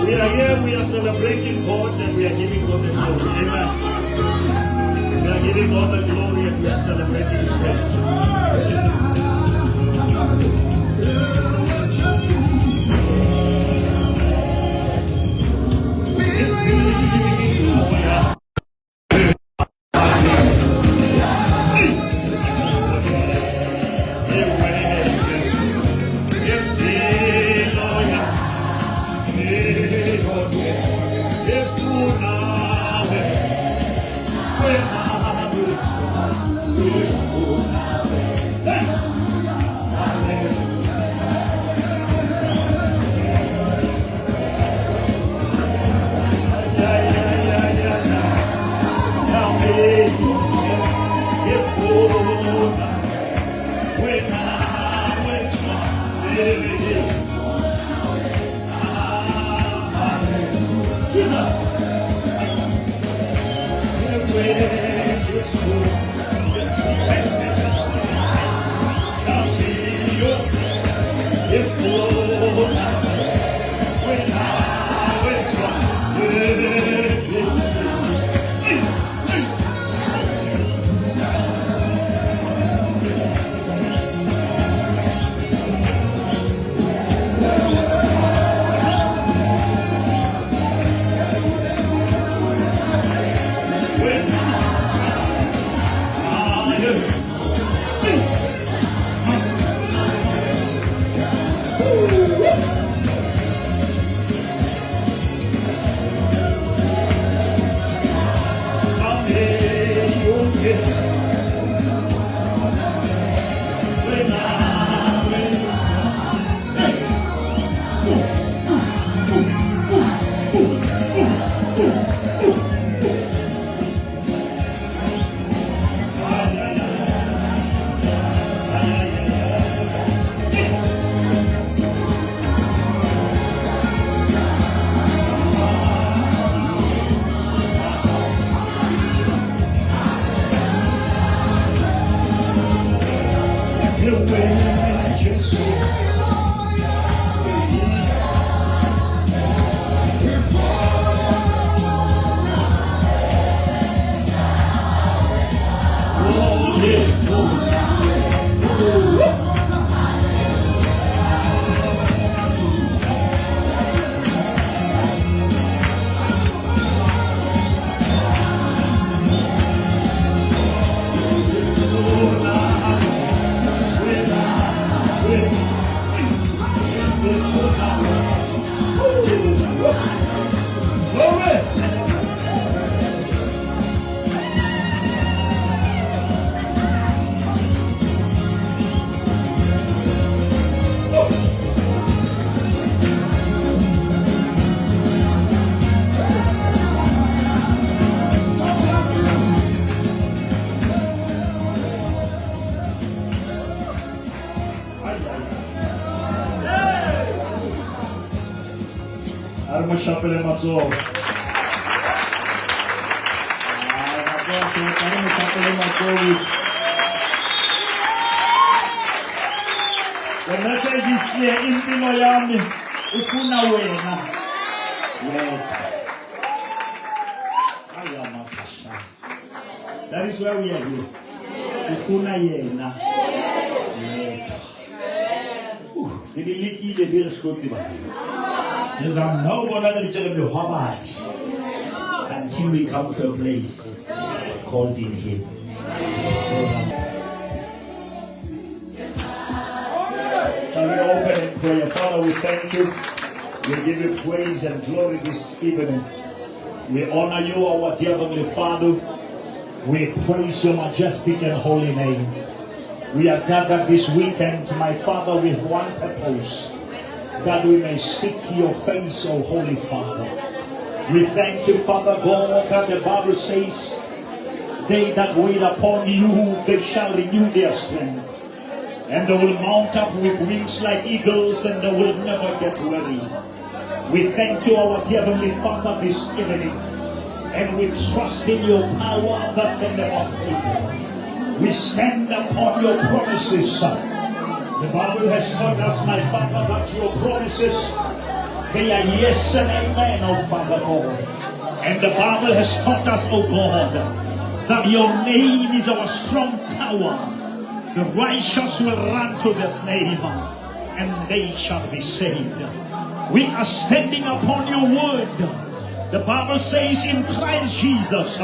We are here, we are celebrating God, and we are giving God the glory. Amen. We are giving God the glory, and we are celebrating His praise. Chapele Mazzo. The message is clear. Impilo yami ufuna wena. That is why we are here. Sifuna yena. Sibiliki de dire shoti basi. Until we come to a place called in Him. Shall we open in prayer? Father, we thank you. We give you praise and glory this evening. We honor you, our dear Heavenly Father. We praise your majestic and holy name. We are gathered this weekend, my Father, with one purpose, that we may seek your face, O Holy Father. We thank you, Father God, that the Bible says, they that wait upon you, they shall renew their strength. And they will mount up with wings like eagles, and they will never get weary. We thank you, our dear Heavenly Father, this evening. And we trust in your power that can never fail. We stand upon your promises. The Bible has taught us, my Father, that your promises They are yes and amen, oh Father God. And the Bible has taught us, oh God, that your name is our strong tower. The righteous will run to this name and they shall be saved. We are standing upon your word. The Bible says in Christ Jesus,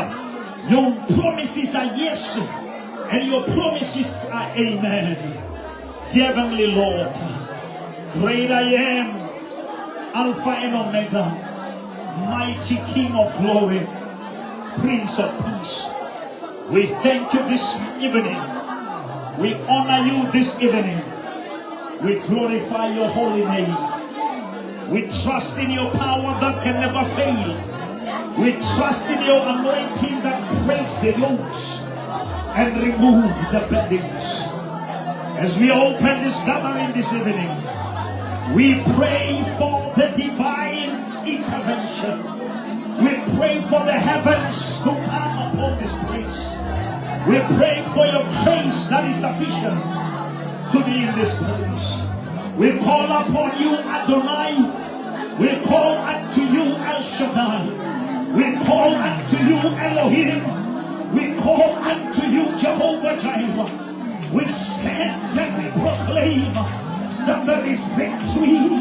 your promises are yes and your promises are amen. Dear Heavenly Lord, great I am, Alpha and Omega, mighty King of glory, Prince of peace. We thank you this evening. We honor you this evening. We glorify your holy name. We trust in your power that can never fail. We trust in your anointing that breaks the yokes and remove the burdens. As we open this gathering this evening, we pray for the divine intervention. We pray for the heavens to come upon this place. We pray for your grace that is sufficient to be in this place. We call upon you, Adonai. We call unto you, El Shaddai. We call unto you, Elohim. We call unto you, Jehovah Jireh. We stand and we proclaim that there is victory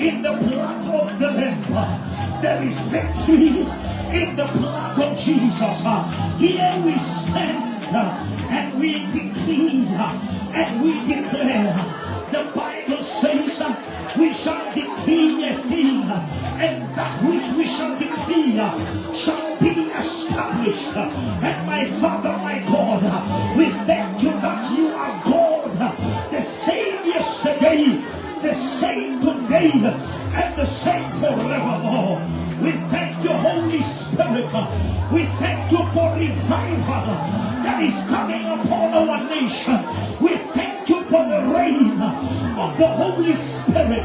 in the blood of the Lamb. There is victory in the blood of Jesus. Here we stand and we decree and we declare. The Bible says we shall decree a thing, and that which we shall decree shall be established. And my Father, my God, we thank you that you are God, the same yesterday, the same today, and the same forevermore. We thank you, Holy Spirit. We thank you for revival that is coming upon our nation. We thank you for the reign of the Holy Spirit.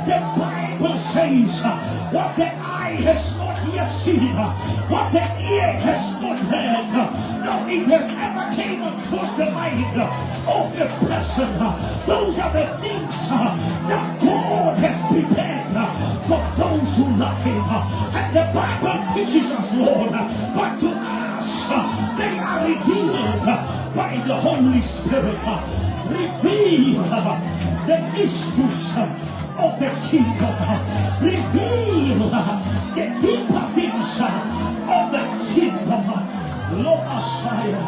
The Bible says what the eye has not yet seen, what the ear has not heard, no, it has ever came across the mind of a person. Those are the things that God has prepared for those who love him. And the Bible teaches us, Lord, but to us they are revealed by the Holy Spirit. Reveal the mysteries of the kingdom. Reveal the deeper things of the kingdom. Lord Messiah,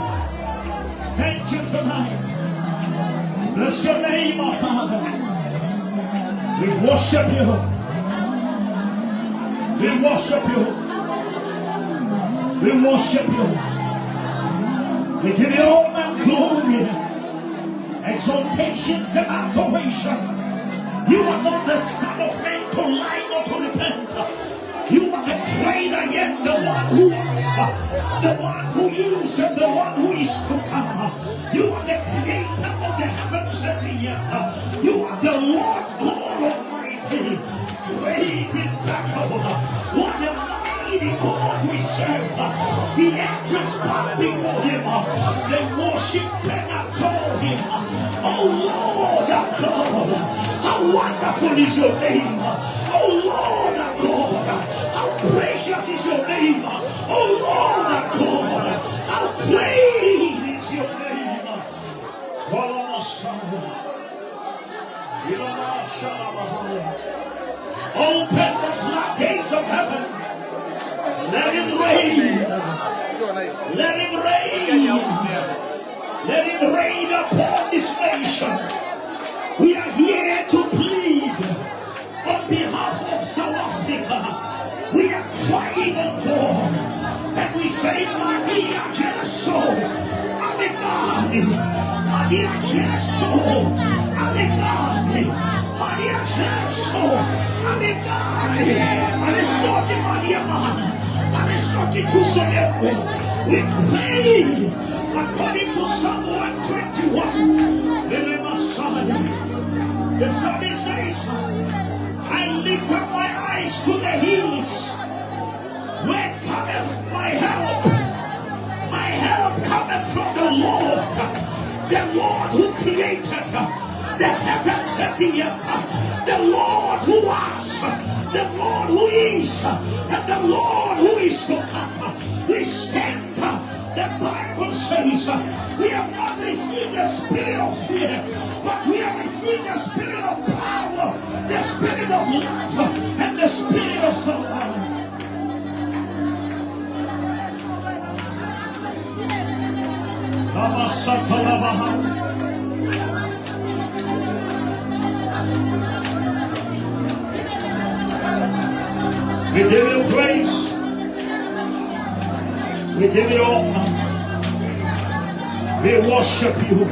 thank you tonight. Bless your name, our Father. We worship you. We worship you. We worship you. We give you all the glory, exaltations and adoration. You are not the Son of Man to lie nor to repent. You are the great I am, the one who was, the one who is, and the one who is to come. You are the creator of the heavens and the earth. You are the Lord God Almighty, great in battle. What a mighty God we serve. The angels bow before him. They worship and adore him. Oh Lord our God, how wonderful is your name. Oh Lord our God, how precious is your name. Oh Lord our God, how great is your name. Open the floodgates of heaven. Let it rain. Let it rain. Let it rain upon this nation. We are here to plead on behalf of South Africa. We are crying on God, and we say, Maria Jesu, Amegani, Maria Jesu, Amegani, Maria Jesu, Amegani. And it's not the Maria Man, and it's not the Kusayewe. We pray according to Psalm 121. The Messiah. The psalmist says, I lift up my eyes to the hills. Where cometh my help? My help cometh from the Lord who created the heavens and the earth, the Lord who was, the Lord who is, and the Lord who is to come. We stand. The Bible says we have not received the spirit of fear, but we have received the spirit of power, the spirit of love, and the spirit of someone. We give you praise. We give you honor. We worship you.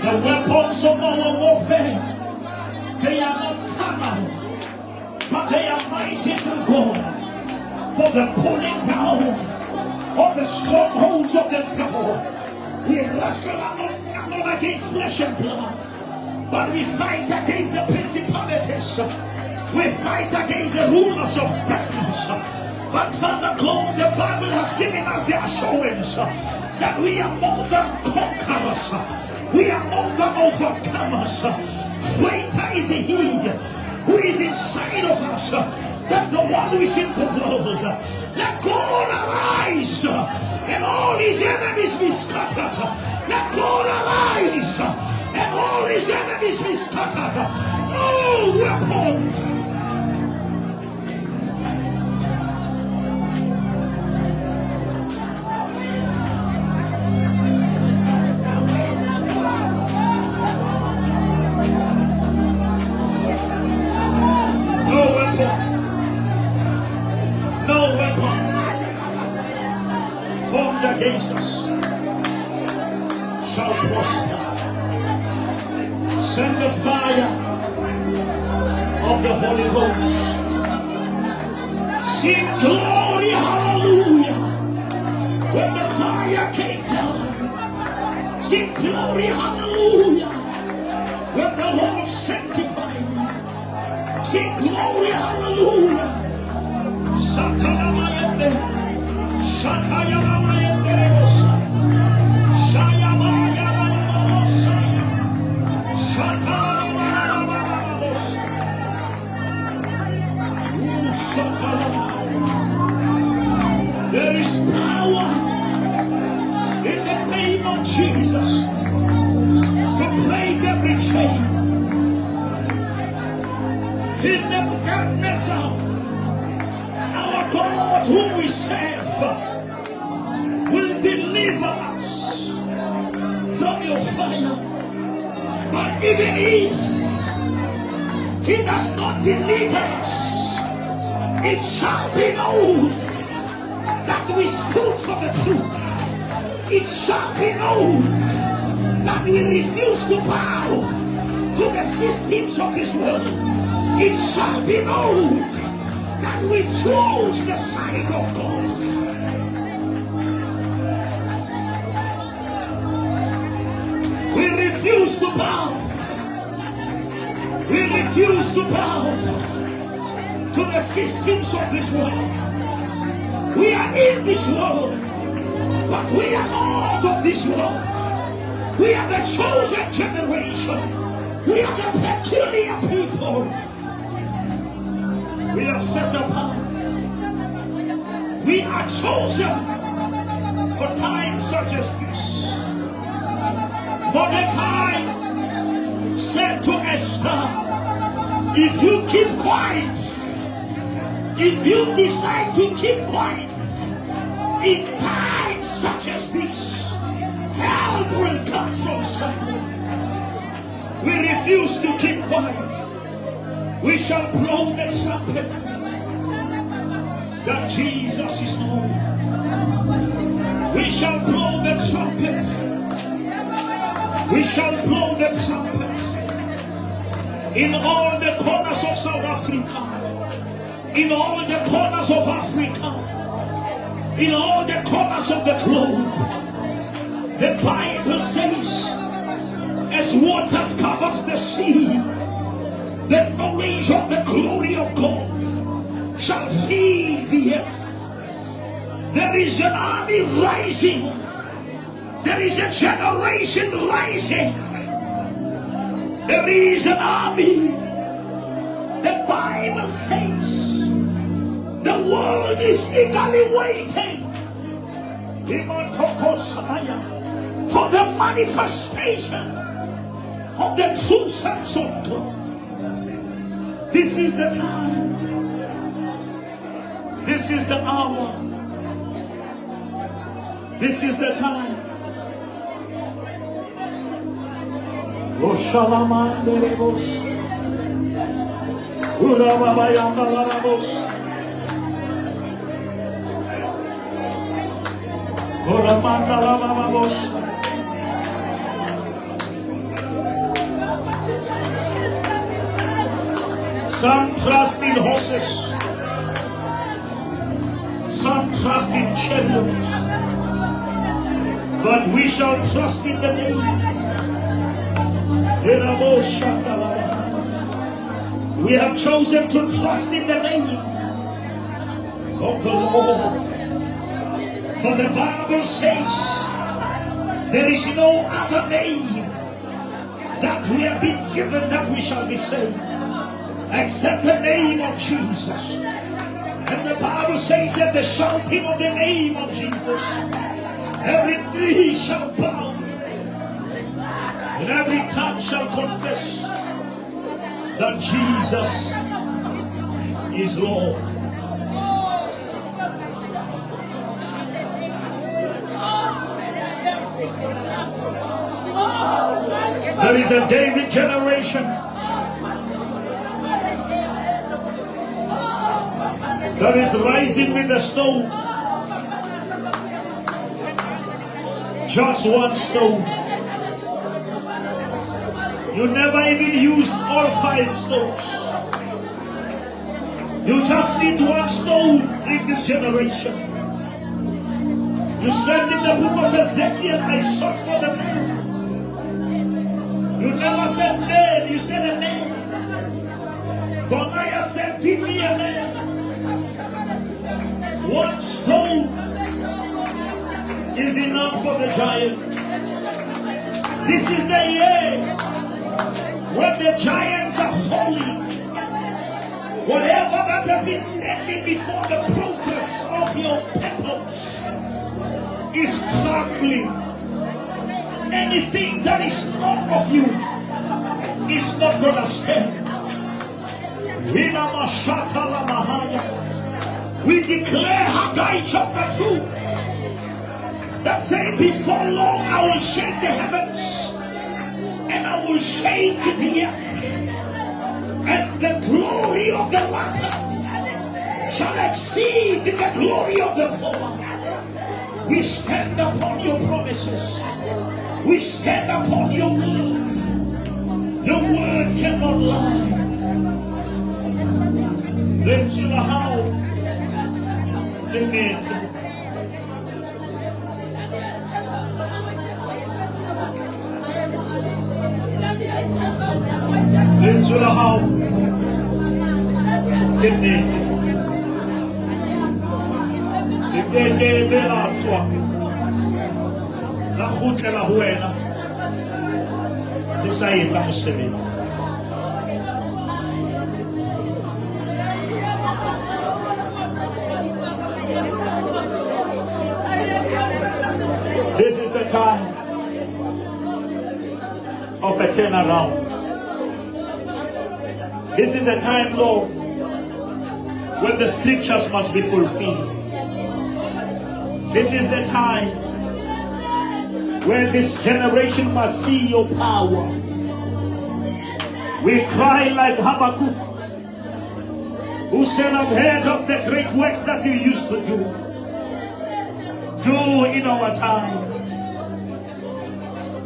The weapons of our warfare, they are not carnal, but they are mighty through God for the pulling down of the strongholds of the devil. We wrestle not against flesh and blood, but we fight against the principalities. We fight against the rulers of darkness. But Father God, the Bible has given us the assurance that we are more than conquerors. We are more than overcomers. Greater is He who is inside of us than the one who is in the world. Let God arise and all His enemies be scattered. Let God arise and all His enemies be scattered. No weapon. Against us shall prosper. Send the fire of the Holy Ghost. Sing glory, hallelujah. When the fire came down, sing glory, hallelujah. When the Lord sanctified me, sing glory, hallelujah. Satanamayende, Shatayanamayende. There is power in the name of Jesus to break every chain. In the darkness, our God whom we serve will deliver us from your fire. But even if He does not deliver us, it shall be known that we stood for the truth. It shall be known that we refuse to bow to the systems of this world. It shall be known that we chose the side of God. We refuse to bow. We refuse to bow to the systems of this world. We are in this world, but we are not of this world. We are the chosen generation. We are the peculiar people. We are set apart. We are chosen for times such as this. Mordecai said to Esther, if you keep quiet, if you decide to keep quiet, in times such as this, help will come from somewhere. We refuse to keep quiet. We shall blow the trumpet that Jesus is Lord. We shall blow the trumpet. We shall blow the trumpet in all the corners of South Africa, in all the corners of Africa, in all the corners of the globe. The Bible says, as waters covers the sea, the knowledge of the glory of God shall fill the earth. There is an army rising. There is a generation rising There is an army. The Bible says the world is eagerly waiting for the manifestation of the true sons of God. This is the time. This is the hour. This is the time. Some trust in horses, some trust in chariots, but we shall trust in the name. We have chosen to trust in the name of the Lord. For the Bible says there is no other name that we have been given that we shall be saved except the name of Jesus. And the Bible says that the shouting of the name of Jesus, every knee shall bow and every tongue shall confess that Jesus is Lord. There is a David generation that is rising with a stone. Just one stone. You never even used all 5 stones. You just need one stone in this generation. You said in the book of Ezekiel, I sought for the man. You never said man, you said a man. Goliath said, give me a man. One stone is enough for the giant. This is the year when the giants are falling. Whatever that has been standing before the progress of your purpose is crumbling. Anything that is not of you is not going to stand. We declare Haggai chapter 2 that said, before long I will shake the heavens and I will shake the earth, and the glory of the latter shall exceed the glory of the former. We stand upon your promises. We stand upon your word. Your word cannot lie. Let's see how they made it. Let's see how they made it. They gave it up to la khutla la huena le sa etsa mosebetsi. This is the time of a turnaround. This is a time, Lord, when the scriptures must be fulfilled. This is the time when this generation must see your power. We cry like Habakkuk, who said, I've heard of the great works that you used to do. Do in our time.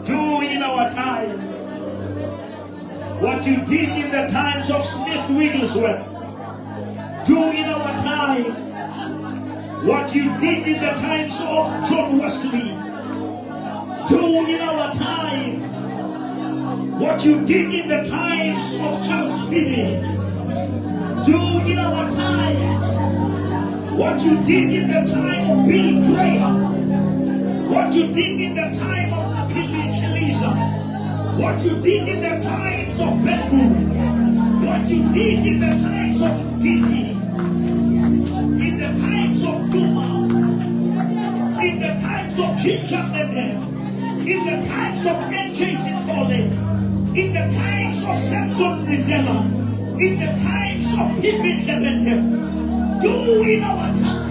Do in our time what you did in the times of Smith Wigglesworth. Do in our time what you did in the times of John Wesley. Do in our time what you did in the times of Charles Finney. Do in our time what you did in the time of Bill Graham. What you did in the time of Billy Chalisa. What you did in the times of Bethel, what you did in the times of Gideon, in the times of Duma, in the times of Jinjabene, in the times of NJ Sitole, in the times of Samson Rizela, in the times of Pippin Jebende, do in our time.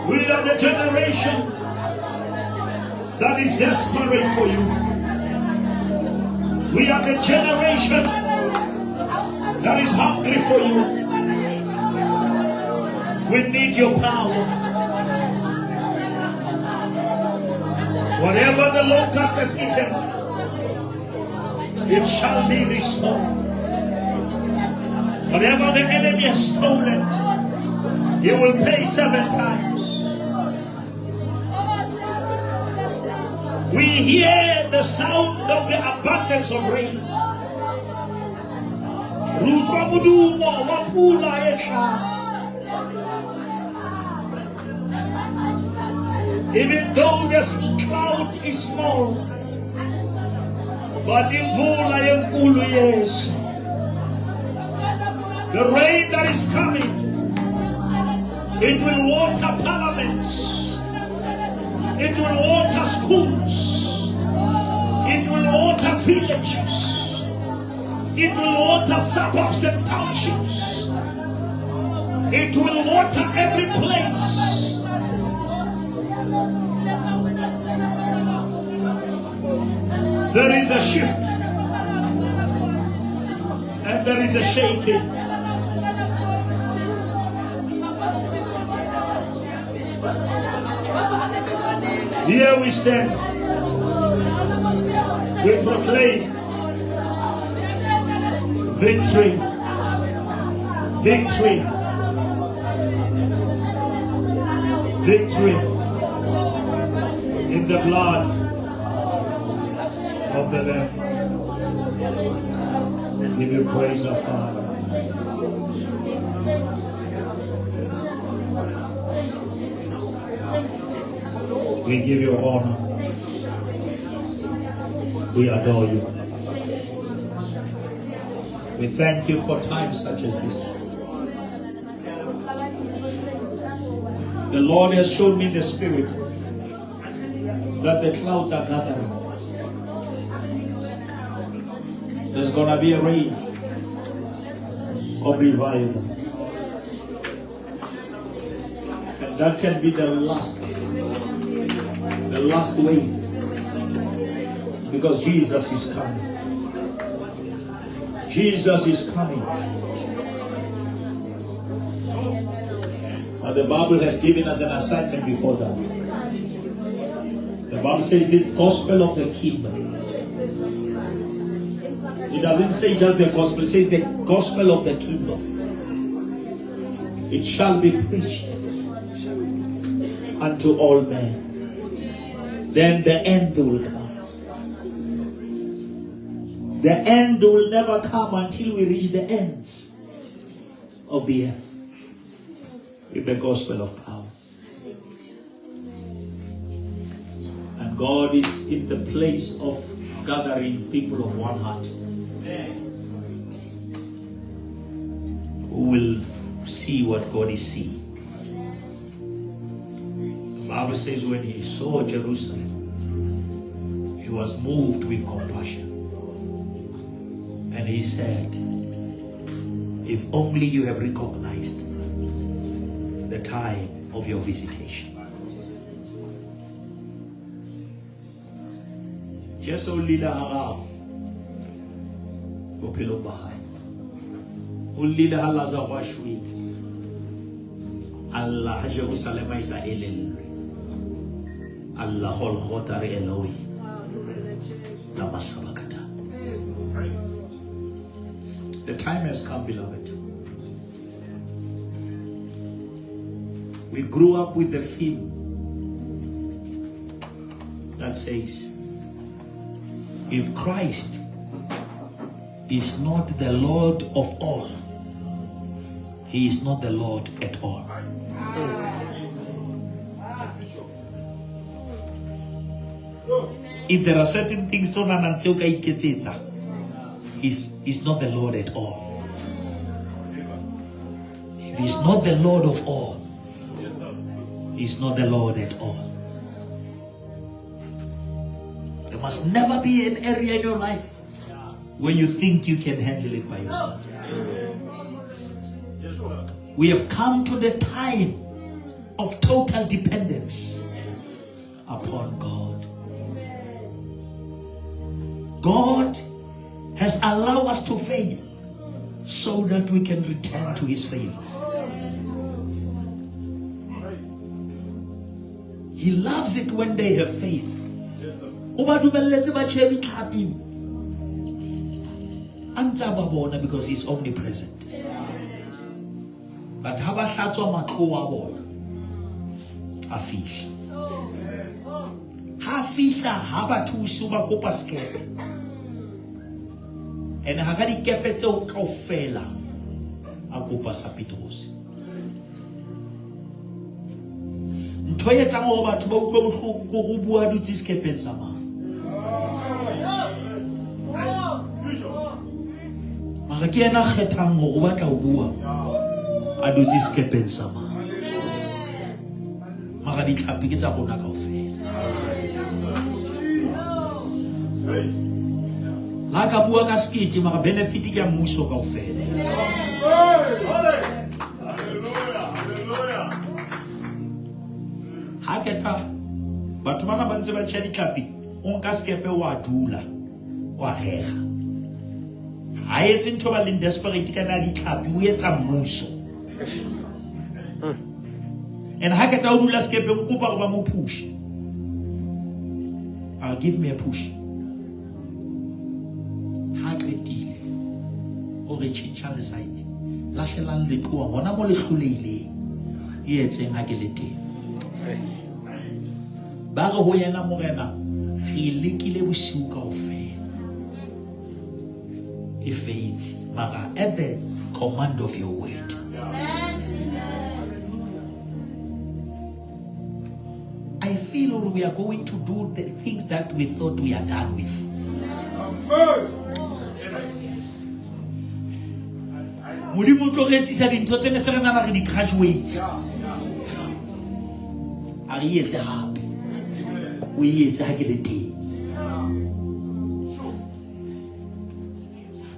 We are the generation that is desperate for you. We are the generation that is hungry for you. We need your power. Whatever the locust has eaten, it shall be restored. Whatever the enemy has stolen, he will pay 7 times. We hear the sound of the abundance of rain. Even though the cloud is small, but the rain that is coming, it will water parliaments. It will water schools. It will water villages. It will water suburbs and townships. It will water every place. There is a shift. And there is a shaking. Here we stand. We proclaim victory, victory, victory in the blood of the Lamb. Give you praise, our Father. We give you honor. We adore you. We thank you for times such as this. The Lord has shown me the Spirit that the clouds are gathering. There's gonna be a rain of revival. And that can be the last wave. Because Jesus is coming. Jesus is coming. Now the Bible has given us an assignment before that. The Bible says this gospel of the kingdom. It doesn't say just the gospel, it says the gospel of the kingdom. It shall be preached unto all men. Then the end will come. The end will never come until we reach the ends of the earth with the gospel of power. And God is in the place of gathering people of one heart who will see what God is seeing. The Bible says when he saw Jerusalem, he was moved with compassion. And he said, if only you have recognized the time of your visitation. Just only the harao. Bopelo bahay. Only the halaza washwi. Allah Jerusalem isa elel. Allah hol khotar Eloi. Namasabakata. The time has come, beloved. We grew up with the theme that says, if Christ is not the Lord of all, he is not the Lord at all. If there are certain things he's not the Lord at all. If he's not the Lord of all, he's not the Lord at all. There must never be an area in your life where you think you can handle it by yourself. We have come to the time of total dependence upon God. God has allowed us to fail so that we can return to his favor. He loves it when they have failed. Because he's omnipresent. But how about and hakadi kepetse o kaofela a kopa sa Petrus. Ntho e etsang hore batho ba utlwe bohloko go bua dutse skepeng sa mang. Mara ke ena kgethang hore o batla ho bua a dutse skepeng sa mang. Mara di tlhapi ke tsa rona kaofela. La ka bua ka skete mara benefit ke ya mmuso kaofela. Ha keta batho bana ba ntse ba tshia ditlhapi o nka skepe wa dula wa rega. Ha etse ntho ba leng desperate kana ditlhapi o etsa mmuso. And ha keta o dula skepe o kopa go ba mo push. Give me a push. O re tshintshang side la hlelang le tloa bona mo le hloleile e etseng ha ke le teng ba re ho yena morena re lekile bosiu kaofela e faith mara at the command of your word. I feel we are going to do the things that we thought we are done with. Modimo tlo re etsisa dintho tsene se re nana re di graduates a re etse hape o etse ha ke le teng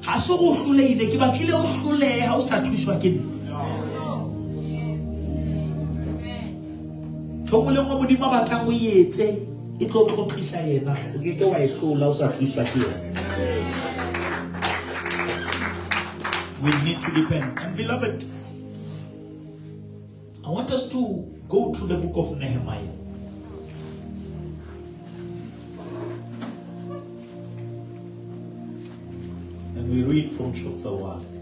ha se go hloleile ke batlile o hlolehe ha o sa thuswa ke nna thomole mo modimo ba batlang o etse e tlo tlotlisa yena o ke ke wa e hlola o sa thuswa ke yena. We need to depend. And beloved, I want us to go to the book of Nehemiah. And we read from chapter 1.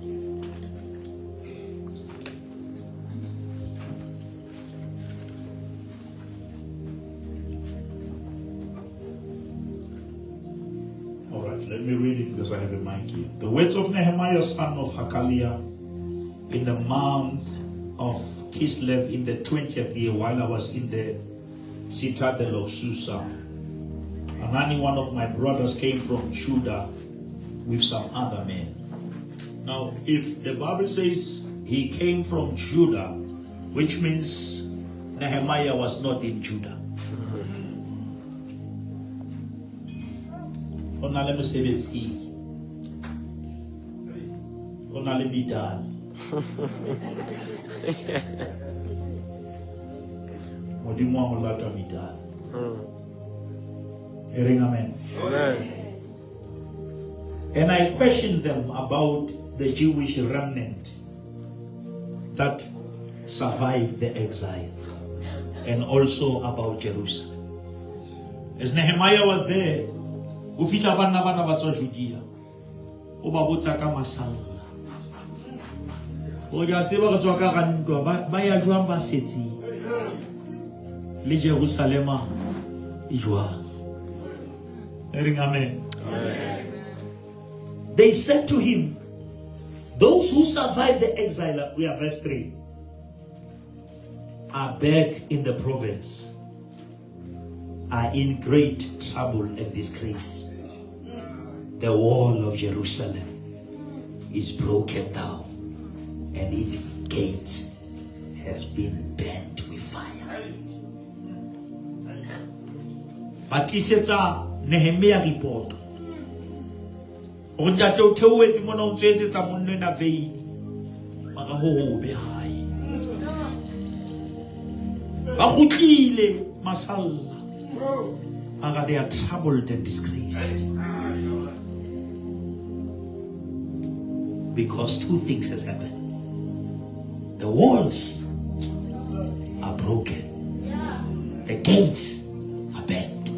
Let me read it because I have a mic here. The words of Nehemiah, son of Hakaliah, in the month of Kislev, in the 20th year, while I was in the citadel of Susa. Hanani, one of my brothers, came from Judah with some other men. Now, if the Bible says he came from Judah, which means Nehemiah was not in Judah. On a le mosebetsi on a le bidal modimo wa molata bidal amen. And I questioned them about the Jewish remnant that survived the exile and also about Jerusalem. As Nehemiah was there, o fitla bana ba tswa Judea o ba botsa ka masalla o ya tseba go tswa ka ntwa ba ya jwang ba setsi le Jerusalema e jwa amen. They said to him, Those who survived the exile, we are verse 3, are back in the province, are in great trouble and disgrace. The wall of Jerusalem is broken down, and its gates has been burnt with fire. Batlisetsa Nehemia report. Onda to tewetsi mona o tsetsa monno na veini. Maka ho be hae. Ba khutlile masalla. Maka they are troubled and disgraced. Because two things has happened. The walls are broken. The gates are bent.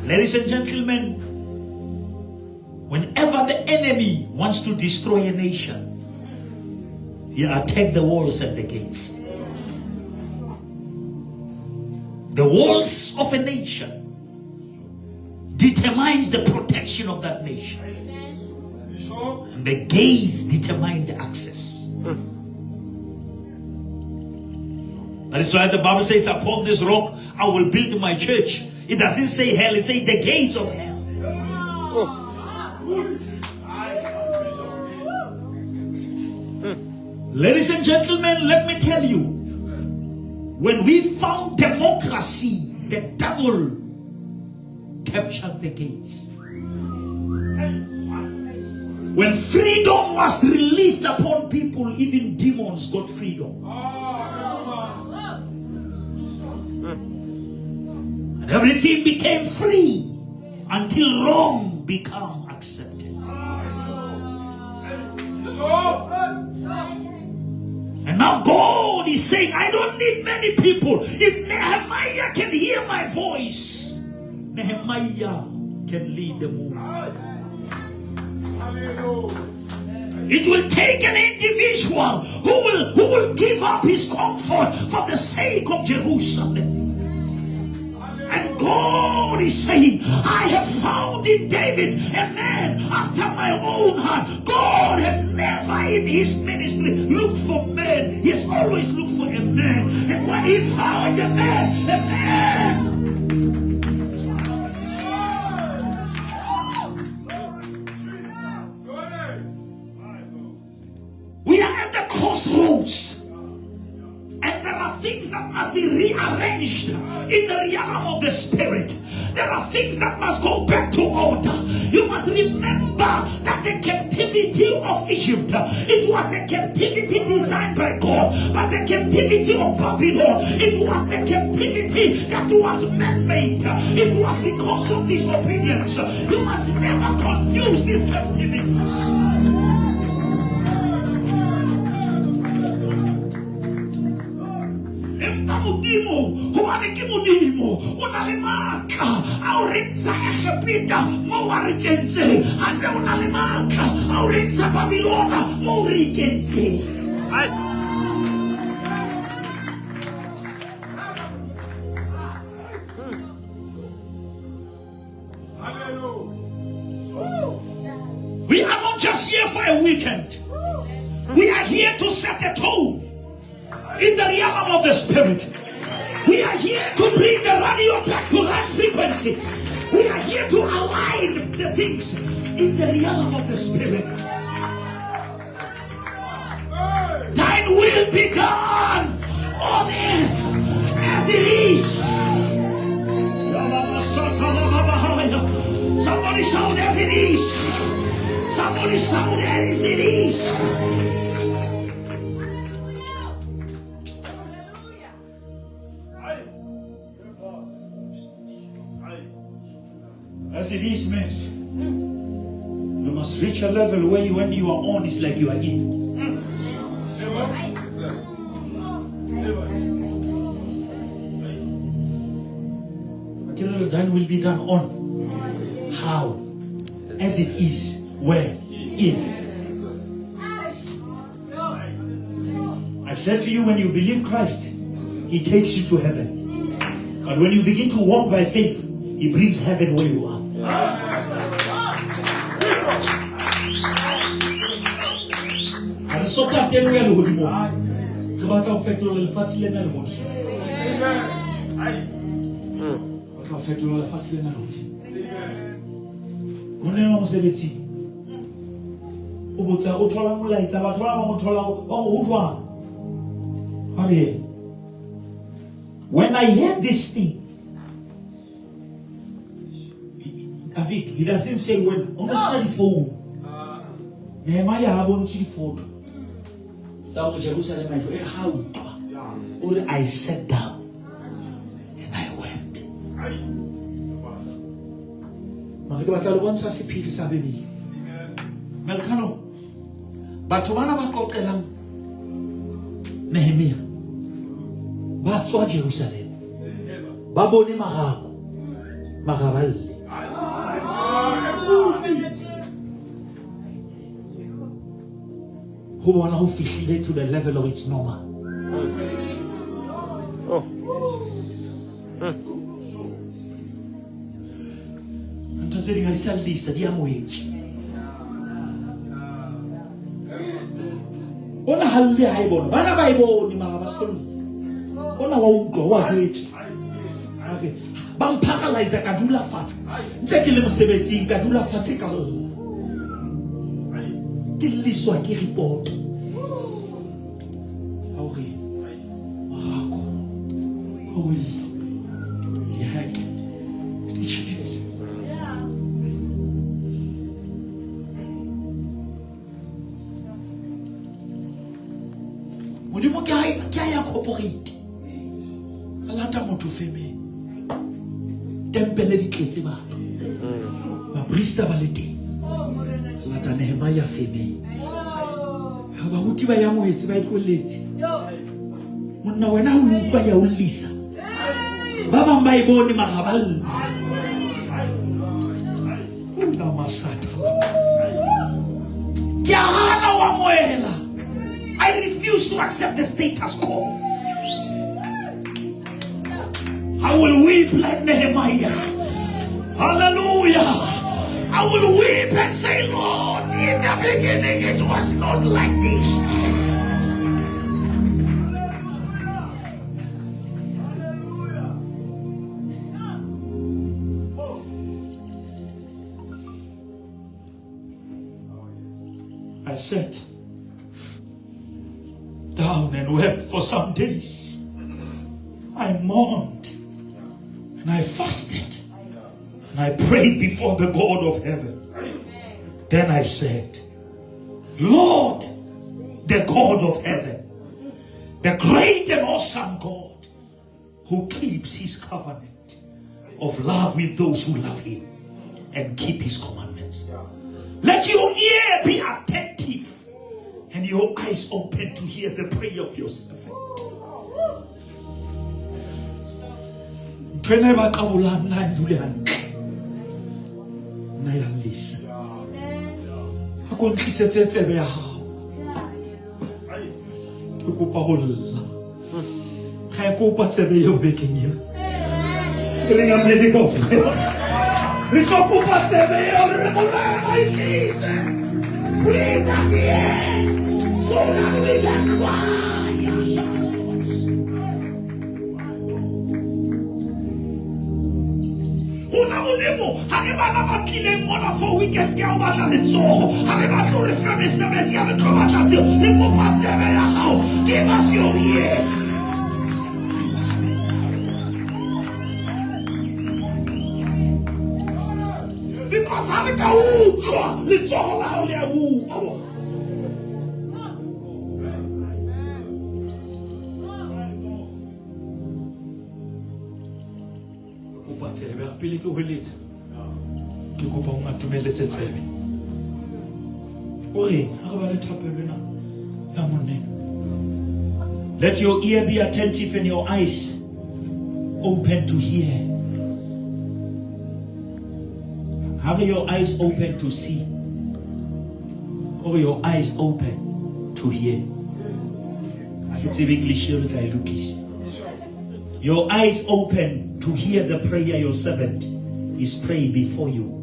Ladies and gentlemen, whenever the enemy wants to destroy a nation, he attacks the walls and the gates. The walls of a nation determines the protection of that nation. And the gates determine the access. That is why the Bible says, upon this rock I will build my church. It doesn't say hell, it says the gates of hell. Ladies and gentlemen, let me tell you, when we found democracy, the devil captured the gates. When freedom was released upon people, even demons got freedom. And everything became free until wrong became accepted. And now God is saying, I don't need many people. If Nehemiah can hear my voice, Nehemiah can lead the move. It will take an individual who will give up his comfort for the sake of Jerusalem. And God is saying, I have found in David a man after my own heart. God has never in his ministry looked for men. He has always looked for a man. And when he found a man, we are at the crossroads. And there are things that must be rearranged in the realm of the spirit. There are things that must go back to order. You must remember that the captivity of Egypt, it was the captivity designed by God, but the captivity of Babylon, it was the captivity that was man-made. It was because of disobedience. You must never confuse these captivities. Modimo, ho ane ke modimo, o na le matla a o rentsha Egepeta mo wa re kentseng, hape o na le matla a o rentsha Babilona mo re ikentseng. We are not just here for a weekend. We are here to set a tone in the realm of the spirit. We are here to bring the radio back to right frequency. We are here to align the things in the realm of the spirit. Thine will be done on earth as it is. Somebody shout as it is. Somebody shout as it is. As it is, man. You must reach a level where when you are on, it's like you are in. Thine will be done on. How? As it is. Where? In. I said to you, when you believe Christ, He takes you to heaven. But when you begin to walk by faith, He brings heaven where you are. sota teng ya le hodimo re batla ho fetola lefatshe lena le hodimo batla ho fetola lefatshe lena le hodimo monna wa mosebetsi o botsa o thola molaetsa batho ba bang o thola ba go jwang hare when I heard this thing David, he doesn't say when. Almost not the phone. Nehemiah ha bontse difoto tsa go Jerusalem a jwa how or I sat down and I wept. Mara ke batla le bontsha sephiri sa bebedi. Melkano batho bana ba qoqelang Nehemiah ba tswa Jerusalem ba bone magako magaballe who want to fihlile to the level of its normal. Ntho tse dingwe di sa lisa di amohetswe. Bona halle ha e bona bana ba e bone mara ba sekolo bona wa utlwa wa jwetswe ba mphagalaiza ka dula fatshe ntse ke le mosebetsing ka dula fatshe ka lla ke liswa ke report hore mako o ya ke modimo ke ya corporate alata motho feme tempele di tletse batho ba priesta ba le teng lata Nehemiah feme ha ba huti ba ya moetse ba itloletse monna wena o utlwa ya o lisa ba bang ba e bone magaballa una masata ke hana wa moela I refuse to accept the status quo. I will weep like Nehemiah. Hallelujah. I will weep and say, Lord, in the beginning it was not like this. I sat down and wept for some days. I mourned and I fasted and I prayed before the God of heaven. Then I said, Lord, the God of heaven, the great and awesome God who keeps his covenant of love with those who love him and keep his commandments. Let your ear be attentive and your eyes open to hear the prayer of your servant. For we can tell what I saw. Give us your ear. Because I let's all out there. Let your ear be attentive and your eyes open to hear. Have your eyes open to see, or your eyes open to hear. I can say English here with Lucas. Your eyes open to hear the prayer your servant is praying before you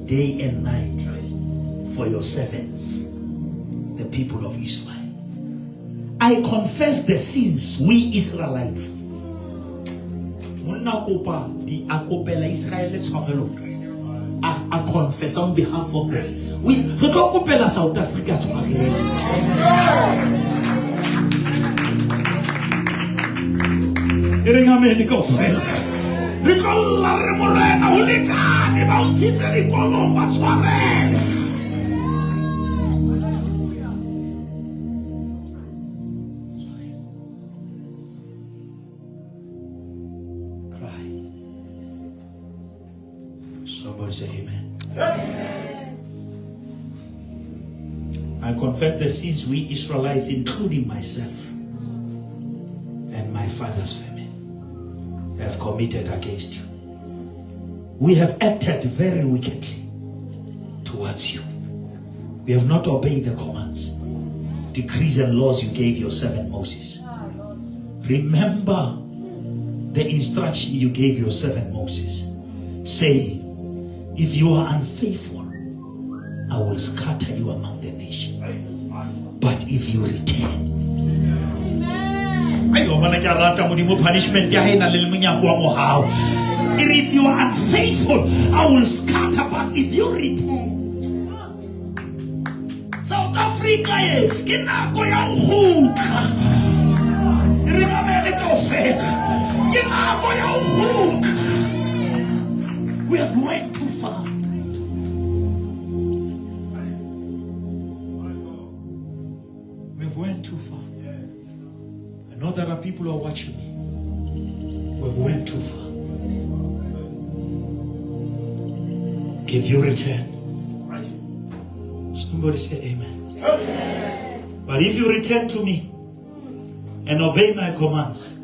day and night for your servants, the people of Israel. I confess the sins we Israelites. I confess on behalf of them. We go South Africa. Somebody say amen. Amen. I confess the sins we Israelites, including myself and my father's family, have committed against you. We have acted very wickedly towards you. We have not obeyed the commands, decrees and laws you gave your servant Moses. Remember the instruction you gave your servant Moses, saying, if you are unfaithful, I will scatter you among the nations. But if you return, if you are unfaithful, I will scatter. But if you return, South Africa, we have went too far. We have went too far. I know there are people who are watching me. We have went too far. If you return, somebody say amen. Amen. But if you return to me and obey my commands,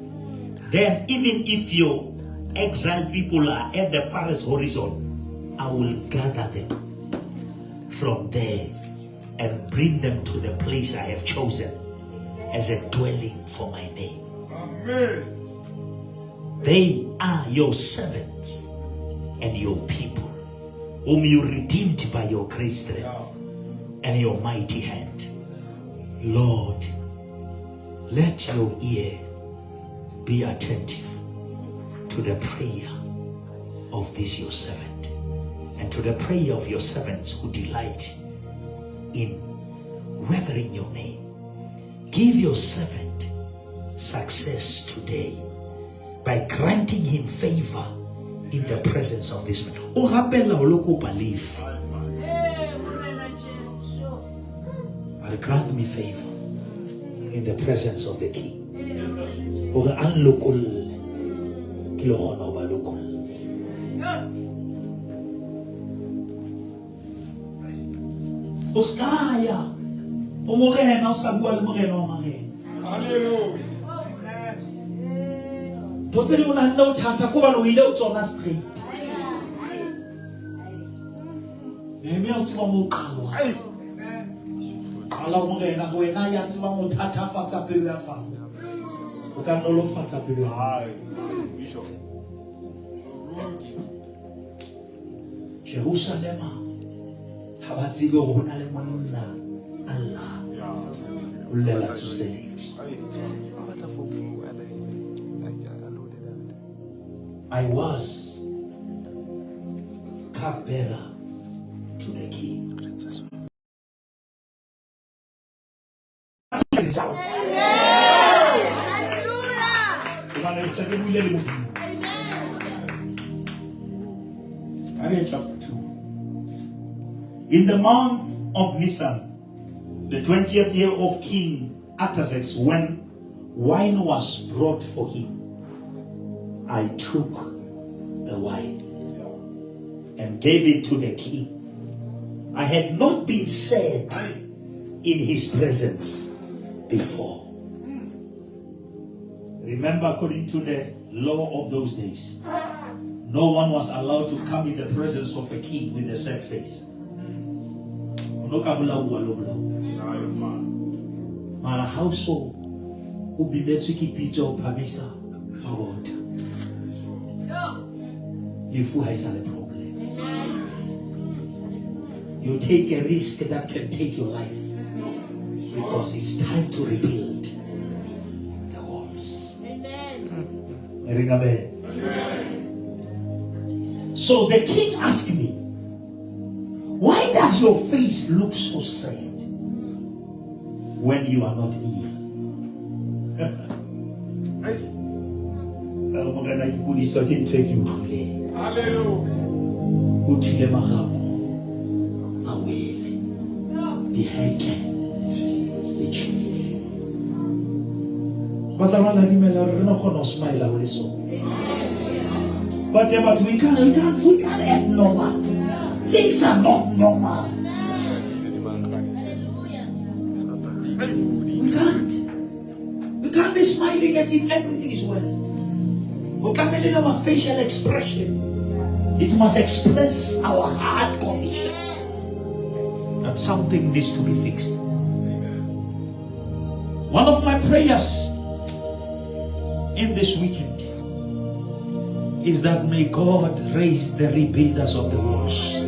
then even if your exiled people are at the farthest horizon, I will gather them from there and bring them to the place I have chosen as a dwelling for my name. Amen. They are your servants and your people, whom you redeemed by your great strength and your mighty hand. Lord, let your ear be attentive to the prayer of this your servant, and to the prayer of your servants who delight in revering your name. Give your servant success today by granting him favor in the presence of this man. Oh, local belief. But grant me favor in the presence of the king. Oh, unlocal. Oskaya. Omorena osabua le morena o marena. Hallelujah. Bosele una nna uthata kuba lo ile o tsona straight. Nehemia o tseba mo qalo. Qala morena go wena ya tseba mo thatafatsa pelo ya fa. O ka nolofatsa pelo ya hae. Bishop. Jerusalem ha ba tsebe go bona le monna Allah. Ulela tsuseletse. I was cupbearer to the king. Amen. Chapter 2. In the month of Nisan, the 20th year of King Artaxerxes, when wine was brought for him, I took the wine and gave it to the king. I had not been sad in his presence before. Remember, according to the law of those days, no one was allowed to come in the presence of a king with a sad face. My household will be picture of Pamisa. You has a problem. You take a risk that can take your life, because it's time to rebuild. Ring a bell. So the king asked me, why does your face look so sad when you are not here? But we can't act normal. Things are not normal. We can't be smiling as if everything is well. We can't have our facial expression. It must express our heart condition. That something needs to be fixed. One of my prayers in this weekend is that may God raise the rebuilders of the walls.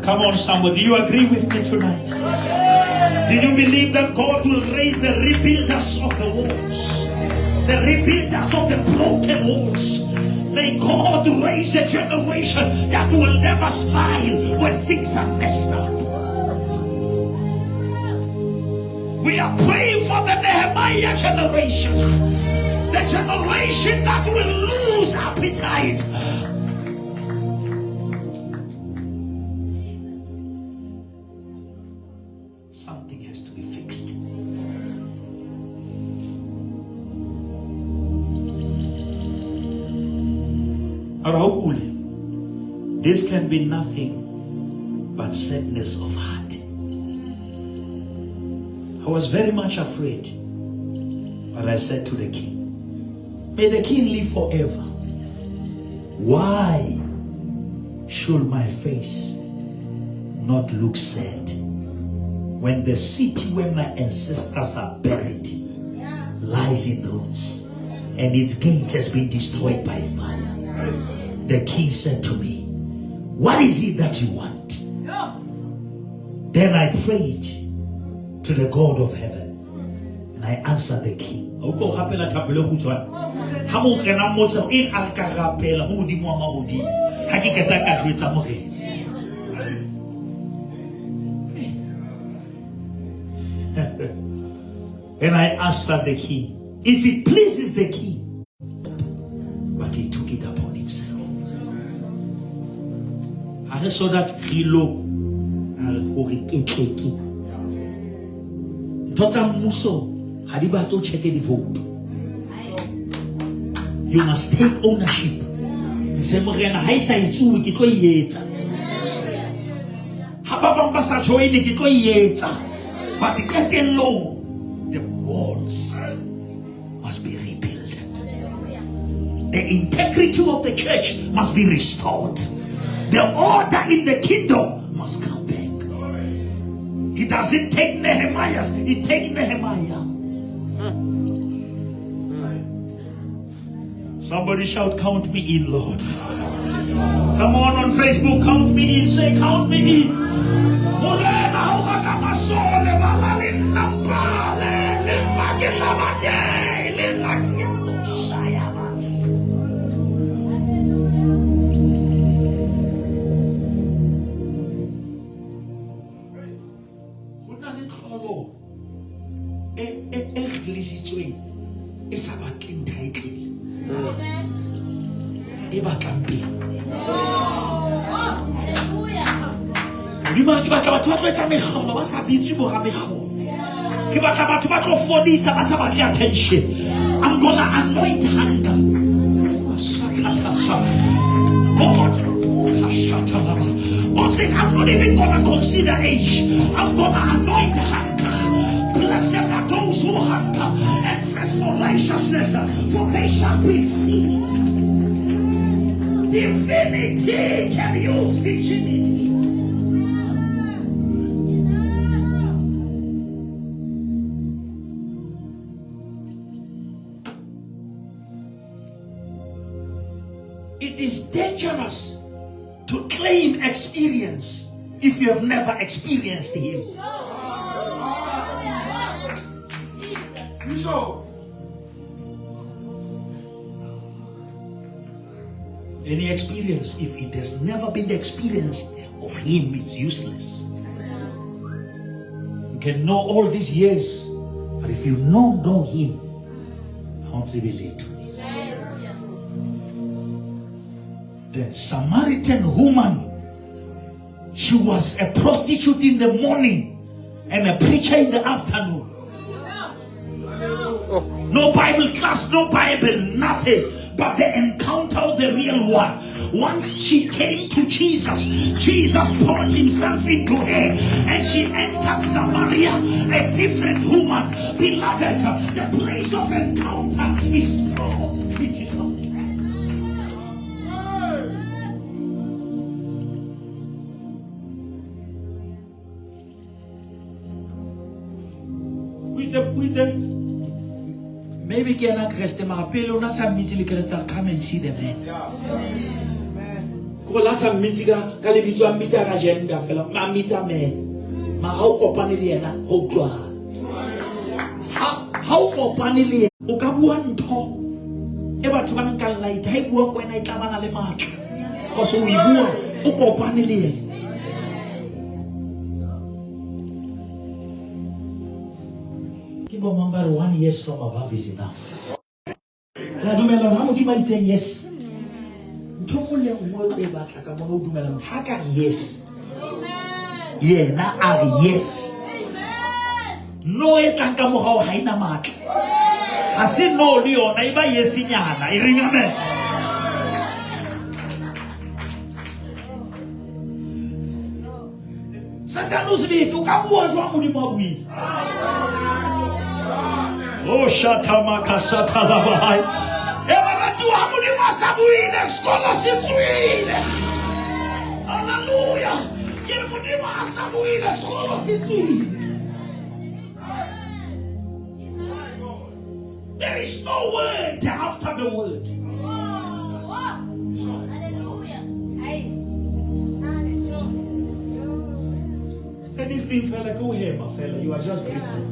Come on, somebody, do you agree with me tonight? Do you believe that God will raise the rebuilders of the walls? The rebuilders of the broken walls. May God raise a generation that will never smile when things are messed up. We are praying for the Nehemiah generation. The generation that will lose appetite. Something has to be fixed. This can be nothing but sadness of heart. I was very much afraid, but I said to the king, may the king live forever. Why should my face not look sad when the city where my ancestors are buried lies in ruins and its gate has been destroyed by fire? The king said to me, what is it that you want? Then I prayed to the God of heaven and I answered the king. And I answered the king, if it pleases the king, but he took it upon himself. I saw that kilo you must take ownership. But getting low, the walls must be rebuilt. The integrity of the church must be restored. The order in the kingdom must come back. It doesn't take Nehemiah's, it takes Nehemiah. Somebody shout, count me in, Lord. Come on Facebook, count me in. Say, count me in. I'm gonna anoint hunger. God says, I'm not even gonna consider age. I'm gonna anoint hunger. Blessed are those who hunger and thirst for righteousness, for they shall be filled. Divinity can use virginity. It is dangerous to claim experience if you have never experienced Him. Any experience, if it has never been the experience of him, it's useless. You can know all these years, but if you know him, how to believe? The Samaritan woman, she was a prostitute in the morning and a preacher in the afternoon. No Bible class, no Bible, nothing. But the encounter of the real one. Once she came to Jesus, Jesus poured himself into her, and she entered Samaria, a different woman. Beloved, the place of encounter is so critical. Maybe can I Christ ma pelo na sa mitili Christ come and see the man. Ko la sa mitiga ka le bitwa mitsa ka jenda fela ma mitsa man. Ma ha o kopane le yena ho twa. Ha o kopane le o ka bua ntho e batho ba nka light ha e bua ko wena e tla bana le matla. Ko se o e bua o kopane le yena. Remember 1 year from above is enough. La dumela ra mo di maitse yes. Ntho le mo e batla ka mo dumela mo ha ka yes. Yena a yes. No e tlang ka mo ga o haina matla. Ha se no le yona e ba yes nyana e reng amen. Satan o se beto ka bua jwa mo di mabui. Oh, Shatama Kasata Labai. Emaratu Amuni Masabuile, Scholar Situile. Hallelujah. Yemuni Masabuile, Scholar Situile. There is no word after the word. Anything, fella, go here, my fella. You are just grateful.